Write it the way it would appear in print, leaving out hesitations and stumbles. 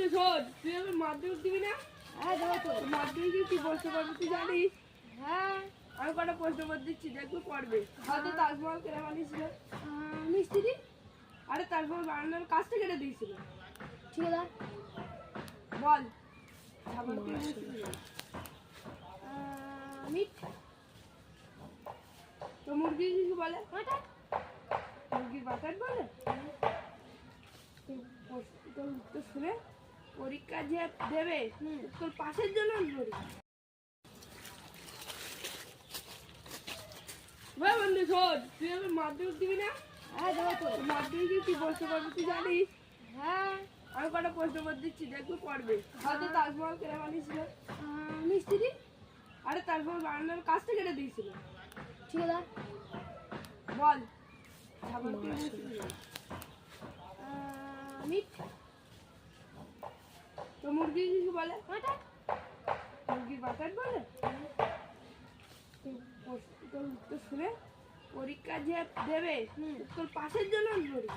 বন্ধু শোন, তুই আমার মাধ্যমিক দিবি না? হ্যাঁ দেবো তো। মাধ্যমিকে কি প্রশ্ন করবে তুই জানিস? হ্যাঁ আমি কটা প্রশ্ন করে দিচ্ছি, দেখবো পড়বে। হয়তো তাজমহল কেনা বানিয়েছিল। মিস্ত্রি আরে তাজমহল বানানোর কাজটা কেটে দিয়েছিল। ঠিকাদার বল ছাগল কে এনেছিল? মিট তো মুরগি কি বলে? মাটন মুরগির বাতাস বলে? তো উত্তর শুনে পরীক্ষা যে দেবে তোর পাশের জন্য ধরি। ভাই বন্ধু শোন, তুই আমার মাধ্যমিক দিবি না? হ্যাঁ দেবো তো। মাধ্যমিকে কি প্রশ্ন করবে তুই জানিস? হ্যাঁ আমি কটা প্রশ্ন করে দিচ্ছি, দেখবো পড়বে। হয়তো তাজমহল কেনা বানিয়েছিল। মিস্ত্রি আরে তাজমহল বানানোর কাজটা কেটে দিয়েছিল। ঠিকাদার বল ছাগল কে এনেছিল? মিট তো মুরগি কি বলে? মাটন মুরগির বাতাস বলে? তো উত্তর শুনে পরীক্ষা যে দেবে তোর পাশের জন্য ধরি।